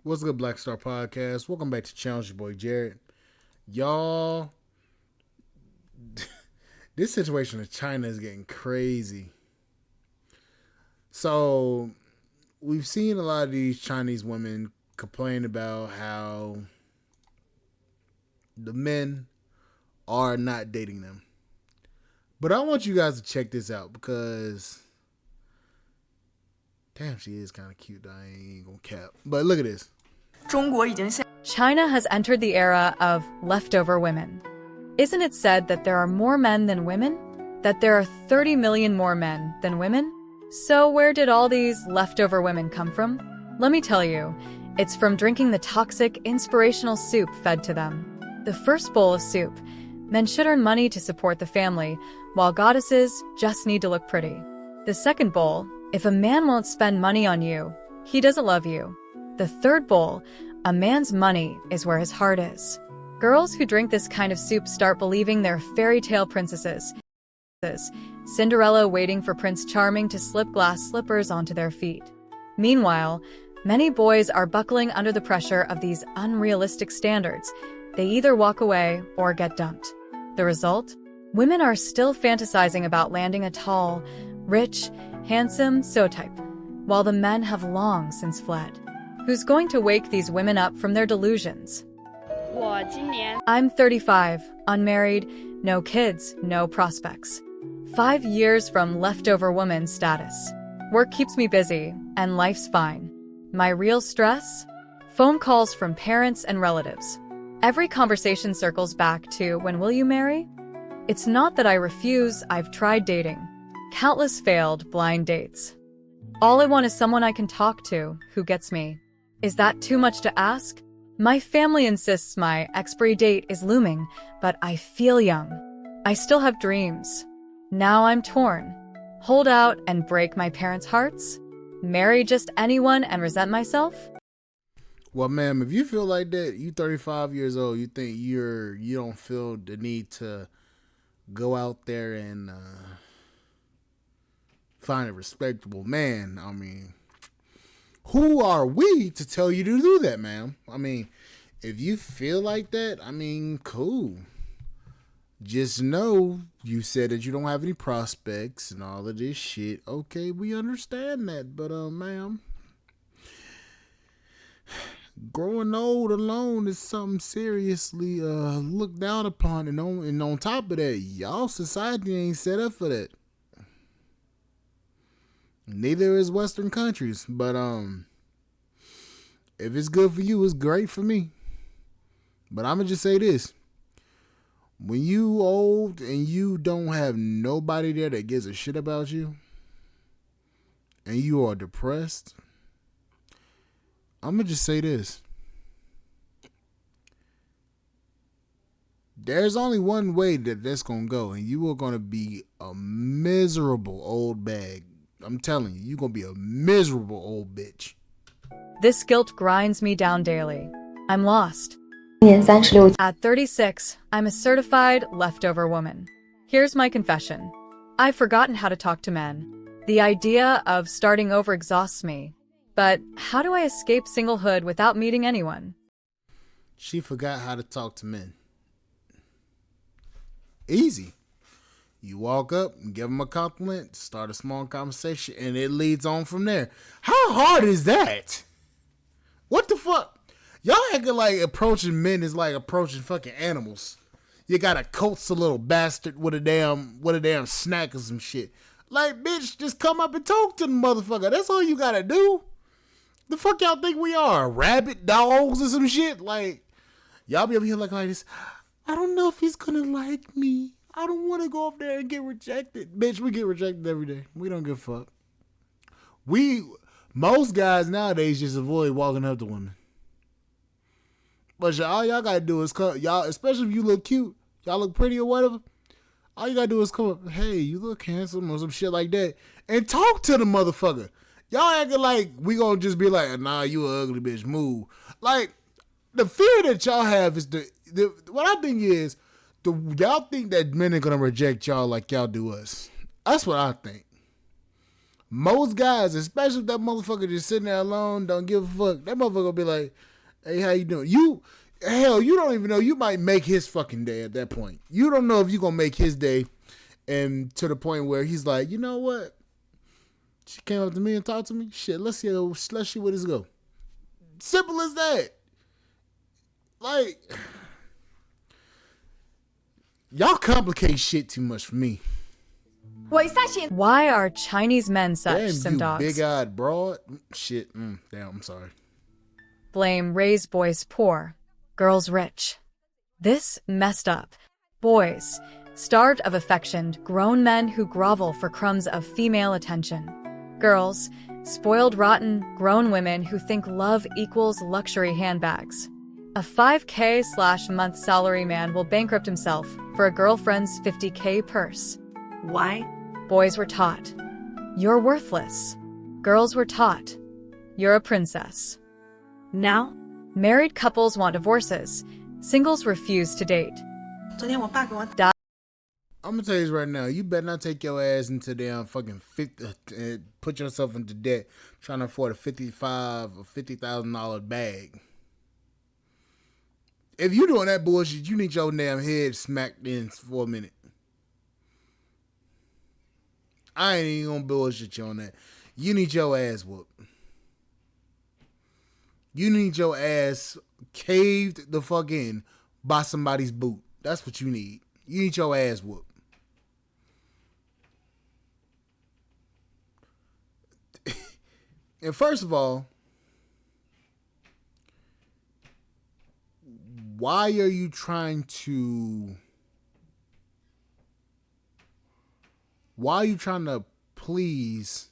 What's good, Black Star Podcast? Welcome back to Challenge Your Boy Jared. Y'all, this situation in China is getting crazy. So, we've seen a lot of these Chinese women complain about how the men are not dating them. But I want you guys to check this out because, damn, she is kind of cute. I ain't gonna cap. But look at this. China has entered the era of leftover women. Isn't it said that there are more men than women? That there are 30 million more men than women? So where did all these leftover women come from? Let me tell you, it's from drinking the toxic, inspirational soup fed to them. The first bowl of soup. Men should earn money to support the family, while goddesses just need to look pretty. The second bowl. If a man won't spend money on you, he doesn't love you. The third bowl, a man's money is where his heart is. Girls who drink this kind of soup start believing they're fairy tale princesses. Cinderella waiting for Prince Charming to slip glass slippers onto their feet. Meanwhile, many boys are buckling under the pressure of these unrealistic standards. They either walk away or get dumped. The result? Women are still fantasizing about landing a tall, rich, handsome type, while the men have long since fled. Who's going to wake these women up from their delusions? I'm 35, unmarried, no kids, no prospects. 5 years from leftover woman status. Work keeps me busy, and life's fine. My real stress? Phone calls from parents and relatives. Every conversation circles back to, when will you marry? It's not that I refuse, I've tried dating. Countless failed blind dates. All I want is someone I can talk to, who gets me. Is that too much to ask? My family insists my expiry date is looming, but I feel young. I still have dreams. Now I'm torn. Hold out and break my parents' hearts? Marry just anyone and resent myself? Well, ma'am, if you feel like that, you 35 years old, you think you don't feel the need to go out there and find a respectable man. I mean, who are we to tell you to do that, ma'am? I mean, if you feel like that, I mean, cool. Just know you said that you don't have any prospects and all of this shit. Okay, we understand that, but ma'am, growing old alone is something seriously looked down upon, and on top of that, y'all society ain't set up for that. Neither is Western countries, but if it's good for you, it's great for me. But I'ma just say this: when you old and you don't have nobody there that gives a shit about you, and you are depressed, I'ma just say this: there's only one way that's gonna go, and you are gonna be a miserable old bag. I'm telling you, you're gonna be a miserable old bitch. This guilt grinds me down daily. I'm lost. At 36, I'm a certified leftover woman. Here's my confession. I've forgotten how to talk to men. The idea of starting over exhausts me. But how do I escape singlehood without meeting anyone? She forgot how to talk to men. Easy. You walk up and give them a compliment, start a small conversation, and it leads on from there. How hard is that? What the fuck? Y'all acting like approaching men is like approaching fucking animals. You gotta coax a little bastard with a damn snack or some shit. Like, bitch, just come up and talk to the motherfucker. That's all you gotta do. The fuck y'all think we are? Rabbit dogs or some shit? Like, y'all be over here like this. I don't know if he's gonna like me. I don't want to go up there and get rejected. Bitch, we get rejected every day. We don't give a fuck. Most guys nowadays just avoid walking up to women. But all y'all gotta do is come, y'all, especially if you look cute, y'all look pretty or whatever. All you gotta do is come up, hey, you look handsome or some shit like that, and talk to the motherfucker. Y'all acting like we gonna just be like, nah, you an ugly bitch, move. Like, the fear that y'all have is what I think is, y'all think that men are gonna reject y'all like y'all do us. That's what I think. Most guys, especially if that motherfucker just sitting there alone, don't give a fuck. That motherfucker will be like, "Hey, how you doing?" You don't even know. You might make his fucking day at that point. You don't know if you're gonna make his day, and to the point where he's like, you know what? She came up to me and talked to me. Shit, let's see where this go. Simple as that. Like, y'all complicate shit too much for me. Why are Chinese men such Damn, sim you dogs? big-eyed broad. Shit. Damn, I'm sorry. Blame raise boys poor, girls rich. This messed up. Boys, starved of affection, grown men who grovel for crumbs of female attention. Girls, spoiled rotten, grown women who think love equals luxury handbags. A 5K/month salary man will bankrupt himself for a girlfriend's 50K purse. Why? Boys were taught, you're worthless. Girls were taught, you're a princess. Now? Married couples want divorces. Singles refuse to date. 昨天我爸跟我 I'm gonna tell you this right now. You better not take your ass into damn fucking put yourself into debt trying to afford a $55,000 or $50,000 bag. If you doing that bullshit, you need your damn head smacked in for a minute. I ain't even gonna bullshit you on that. You need your ass whooped. You need your ass caved the fuck in by somebody's boot. That's what you need. You need your ass whooped. And first of all, why are you trying to please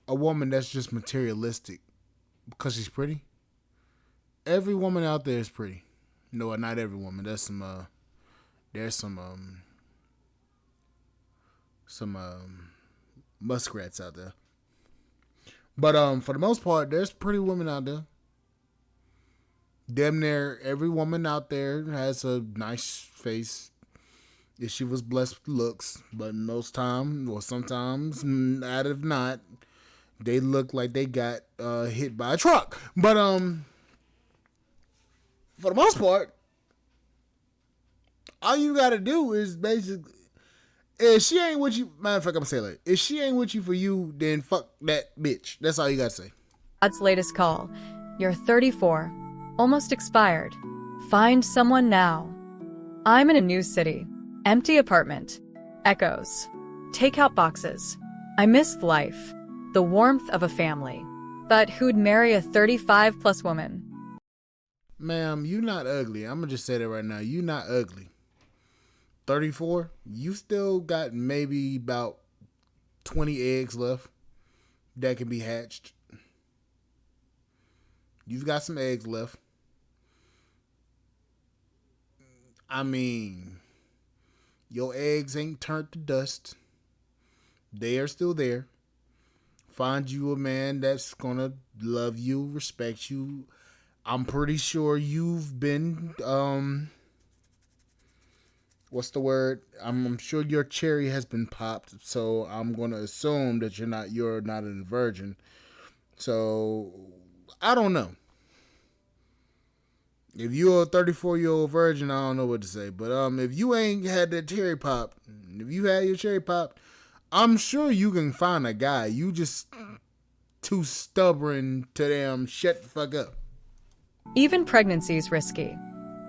a woman that's just materialistic because she's pretty? Every woman out there is pretty. No, not every woman. There's some muskrats out there. But for the most part, there's pretty women out there. Damn near every woman out there has a nice face if she was blessed with looks. But most times, or sometimes, out of not, they look like they got hit by a truck. But for the most part, all you gotta do is basically, if she ain't with you, matter of fact, I'm gonna say it like, if she ain't with you for you, then fuck that bitch. That's all you gotta say. God's latest call. You're 34, almost expired. Find someone now. I'm in a new city. Empty apartment. Echoes. Takeout boxes. I miss life. The warmth of a family. But who'd marry a 35-plus woman? Ma'am, you not ugly. I'm gonna just say that right now. You not ugly. 34, you still got maybe about 20 eggs left that can be hatched. You've got some eggs left. I mean, your eggs ain't turned to dust. They are still there. Find you a man that's gonna love you, respect you. I'm pretty sure you've been, what's the word? I'm sure your cherry has been popped, so I'm gonna assume that you're not a virgin. So I don't know. If you're a 34-year-old virgin, I don't know what to say. But if you ain't had that cherry pop, if you had your cherry pop, I'm sure you can find a guy. You just too stubborn to damn shut the fuck up. Even pregnancy's risky.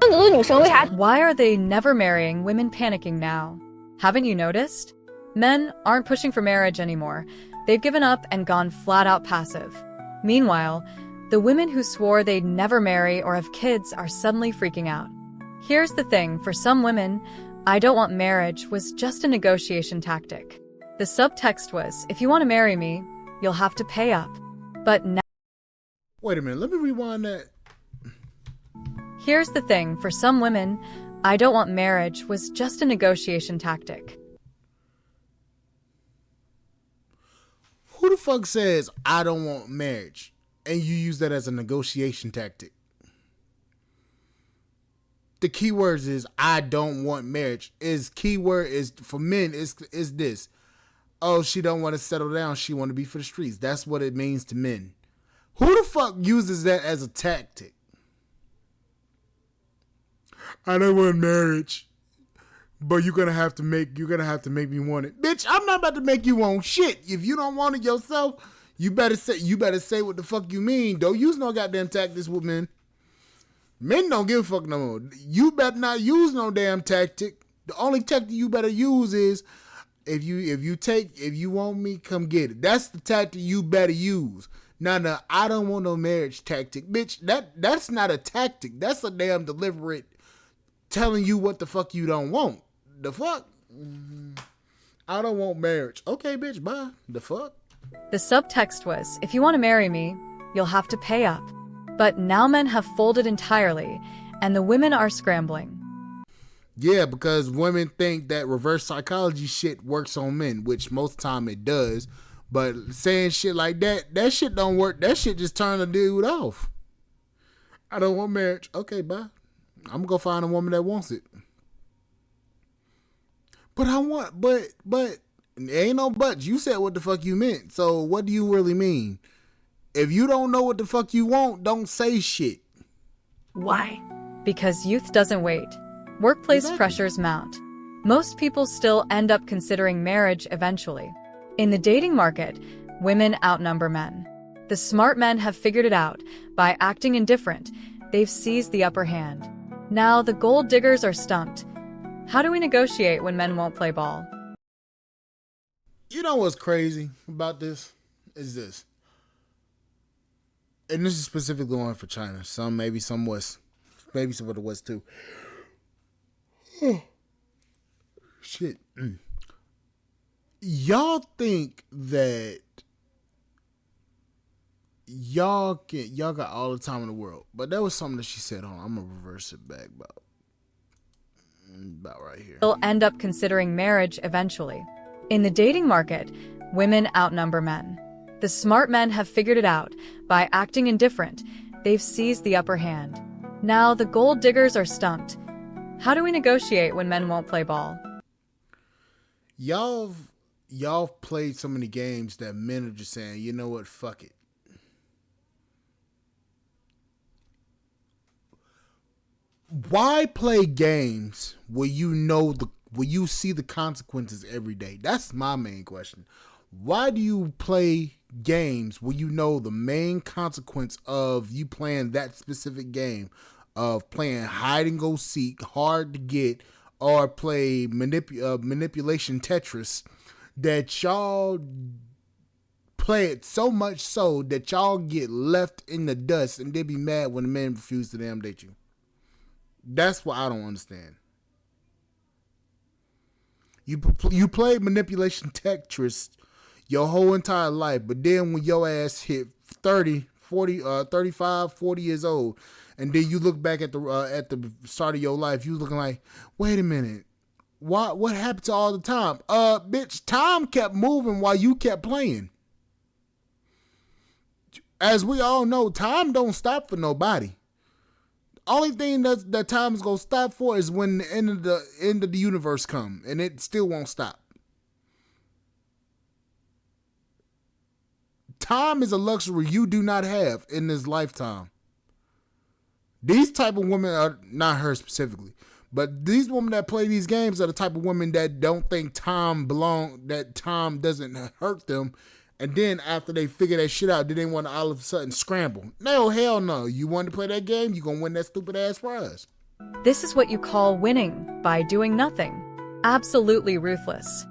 Why are they never marrying, women panicking now? Haven't you noticed? Men aren't pushing for marriage anymore. They've given up and gone flat out passive. Meanwhile, the women who swore they'd never marry or have kids are suddenly freaking out. Here's the thing, for some women, I don't want marriage was just a negotiation tactic. The subtext was, if you want to marry me, you'll have to pay up. But now... Wait a minute, let me rewind that. Here's the thing, for some women, I don't want marriage was just a negotiation tactic. Who the fuck says I don't want marriage and you use that as a negotiation tactic? The key words is I don't want marriage. Keyword is for men is this. Oh, she don't want to settle down. She want to be for the streets. That's what it means to men. Who the fuck uses that as a tactic? I don't want marriage, but you're gonna have to make me want it. Bitch, I'm not about to make you want shit. If you don't want it yourself, you better say what the fuck you mean. Don't use no goddamn tactics with men. Men don't give a fuck no more. You better not use no damn tactic. The only tactic you better use is if you want me, come get it. That's the tactic you better use. Now, I don't want no marriage tactic. Bitch, that's not a tactic. That's a damn deliberate telling you what the fuck you don't want. The fuck? I don't want marriage. Okay, bitch, bye. The fuck? The subtext was, if you want to marry me, you'll have to pay up. But now men have folded entirely, and the women are scrambling. Yeah, because women think that reverse psychology shit works on men, which most time it does. But saying shit like that shit don't work. That shit just turn a dude off. I don't want marriage. Okay, bye. I'm gonna find a woman that wants it. But ain't no buts. You said what the fuck you meant. So what do you really mean? If you don't know what the fuck you want, don't say shit. Why? Because youth doesn't wait. Workplace pressures mount. Most people still end up considering marriage eventually. In the dating market, women outnumber men. The smart men have figured it out. By acting indifferent, they've seized the upper hand. Now the gold diggers are stumped. How do we negotiate when men won't play ball? You know what's crazy about this? Is this. And this is specifically one for China. Maybe some West. Maybe some of the West too. Shit. Y'all think that y'all got all the time in the world, but that was something that she said. Hold on, I'm gonna reverse it back about right here. They'll end up considering marriage eventually. In the dating market, women outnumber men. The smart men have figured it out. By acting indifferent, they've seized the upper hand. Now the gold diggers are stumped. How do we negotiate when men won't play ball? Y'all played so many games that men are just saying, you know what, fuck it. Why play games where you see the consequences every day? That's my main question. Why do you play games where you know the main consequence of you playing that specific game, of playing hide and go seek, hard to get, or play manipulation Tetris, that y'all play it so much so that y'all get left in the dust and they be mad when the men refuse to damn date you? That's what I don't understand. You played manipulation Tetris your whole entire life, but then when your ass hit 30, 40, 35, 40 years old, and then you look back at the start of your life, you looking like, wait a minute, what happened to all the time? Bitch, time kept moving while you kept playing. As we all know, time don't stop for nobody. Only thing that time is gonna stop for is when the end of the universe come, and it still won't stop. Time is a luxury you do not have in this lifetime. These type of women are not her specifically, but these women that play these games are the type of women that don't think that time doesn't hurt them. And then after they figure that shit out, then they want to all of a sudden scramble. No, hell no. You want to play that game, you're going to win that stupid ass prize. This is what you call winning by doing nothing. Absolutely ruthless.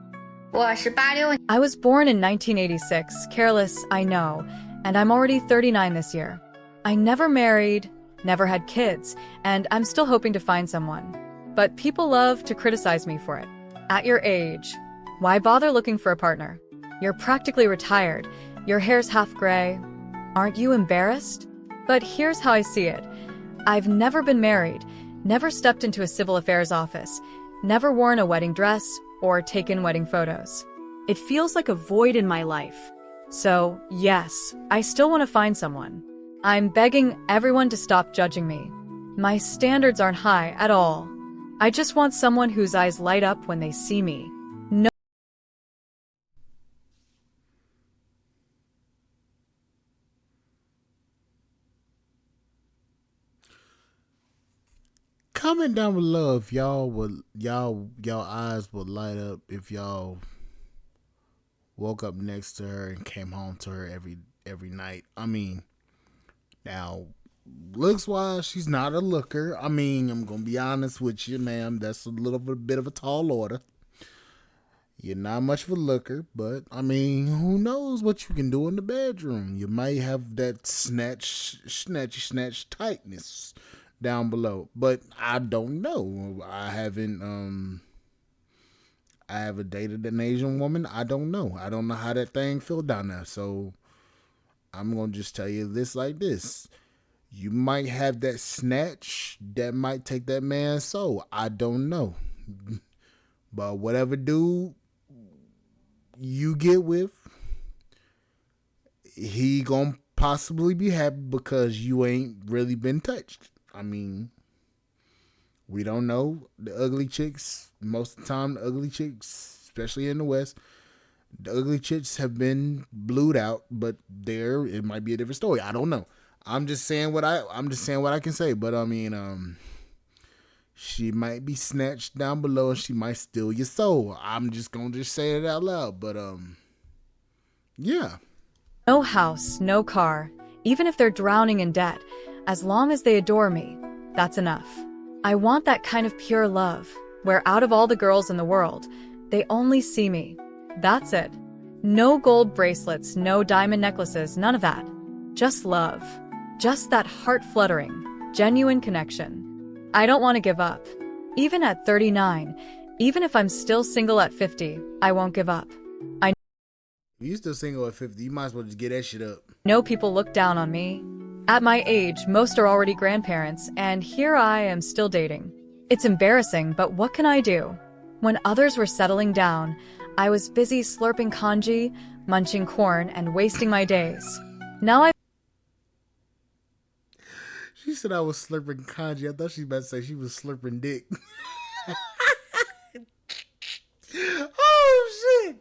I was born in 1986, careless, I know, and I'm already 39 this year. I never married, never had kids, and I'm still hoping to find someone. But people love to criticize me for it. At your age, why bother looking for a partner? You're practically retired. Your hair's half gray. Aren't you embarrassed? But here's how I see it. I've never been married, never stepped into a civil affairs office, never worn a wedding dress, or taken wedding photos. It feels like a void in my life. So, yes, I still want to find someone. I'm begging everyone to stop judging me. My standards aren't high at all. I just want someone whose eyes light up when they see me. comment down below if y'all eyes would light up if y'all woke up next to her and came home to her every night. I mean, now looks wise, she's not a looker. I mean, I'm gonna be honest with you, ma'am. That's a little bit of a tall order. You're not much of a looker, but I mean, who knows what you can do in the bedroom? You might have that snatch tightness down below, but I don't know. I haven't dated an Asian woman. I don't know. I don't know how that thing feel down there. So I'm gonna just tell you this like this. You might have that snatch that might take that man's soul. I don't know. But whatever dude you get with, he gonna possibly be happy because you ain't really been touched. I mean, we don't know. The ugly chicks, most of the time the ugly chicks, especially in the West, the ugly chicks have been blued out, but it might be a different story. I don't know. I'm just saying what I can say. But I mean, she might be snatched down below and she might steal your soul. I'm just gonna say it out loud. But yeah. No house, no car, even if they're drowning in debt, as long as they adore me, that's enough. I want that kind of pure love, where out of all the girls in the world, they only see me. That's it. No gold bracelets, no diamond necklaces, none of that. Just love. Just that heart-fluttering, genuine connection. I don't want to give up. Even at 39, even if I'm still single at 50, I won't give up. If you still single at 50, you might as well just get that shit up. No people look down on me. At my age, most are already grandparents, and here I am still dating. It's embarrassing, but what can I do? When others were settling down, I was busy slurping kanji, munching corn, and wasting my days. Now She said I was slurping kanji. I thought she was about to say she was slurping dick. Oh, shit.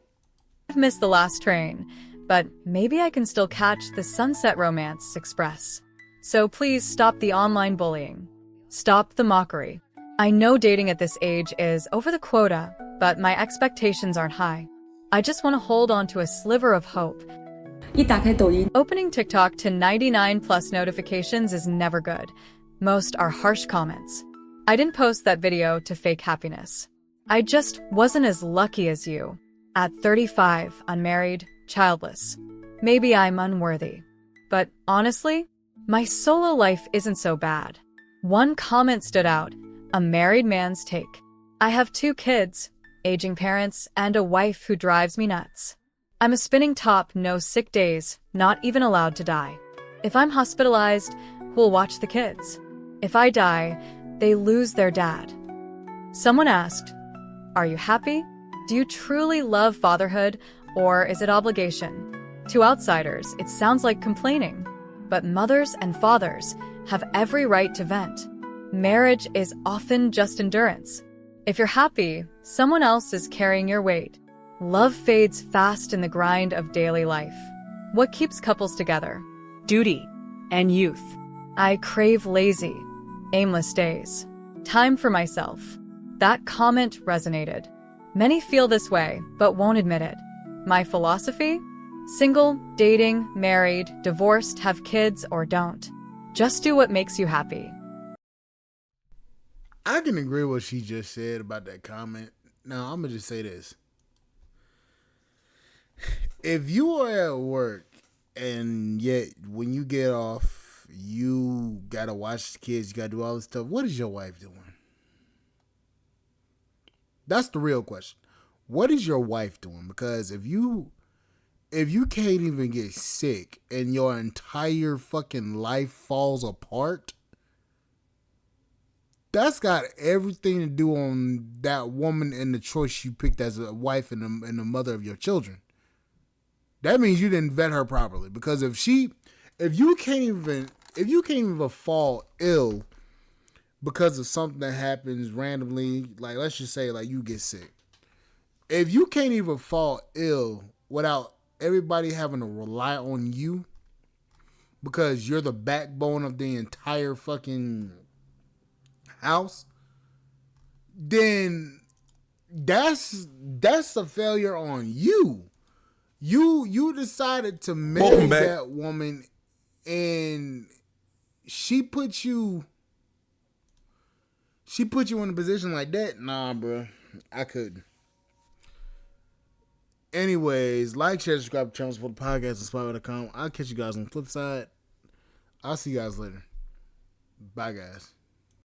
I've missed the last train, but maybe I can still catch the Sunset Romance Express. So please stop the online bullying. Stop the mockery. I know dating at this age is over the quota, but my expectations aren't high. I just want to hold on to a sliver of hope. 一打开抖音， Opening TikTok to 99 plus notifications is never good. Most are harsh comments. I didn't post that video to fake happiness. I just wasn't as lucky as you. At 35, unmarried, childless. Maybe I'm unworthy. But honestly, my solo life isn't so bad. One comment stood out, a married man's take. I have 2 kids, aging parents, and a wife who drives me nuts. I'm a spinning top, no sick days, not even allowed to die. If I'm hospitalized, who'll watch the kids? If I die, they lose their dad. Someone asked, "Are you happy? Do you truly love fatherhood, or is it obligation?" To outsiders, it sounds like complaining. But mothers and fathers have every right to vent. Marriage is often just endurance. If you're happy, someone else is carrying your weight. Love fades fast in the grind of daily life. What keeps couples together? Duty and youth. I crave lazy, aimless days. Time for myself. That comment resonated. Many feel this way, but won't admit it. My philosophy? Single, dating, married, divorced, have kids, or don't. Just do what makes you happy. I can agree with what she just said about that comment. Now, I'm going to just say this. If you are at work and yet when you get off, you got to watch the kids, you got to do all this stuff, what is your wife doing? That's the real question. What is your wife doing? Because if you can't even get sick and your entire fucking life falls apart, that's got everything to do on that woman and the choice you picked as a wife and the mother of your children. That means you didn't vet her properly. Because if you can't even fall ill because of something that happens randomly, like let's just say like you get sick. If you can't even fall ill without everybody having to rely on you because you're the backbone of the entire fucking house, then that's a failure on you. You decided to marry that woman, and she put you in a position like that. Nah, bro, I couldn't. Anyways, like, share, subscribe to channels for the podcast, inspire.com. I'll catch you guys on the flip side. I'll see you guys later. Bye, guys.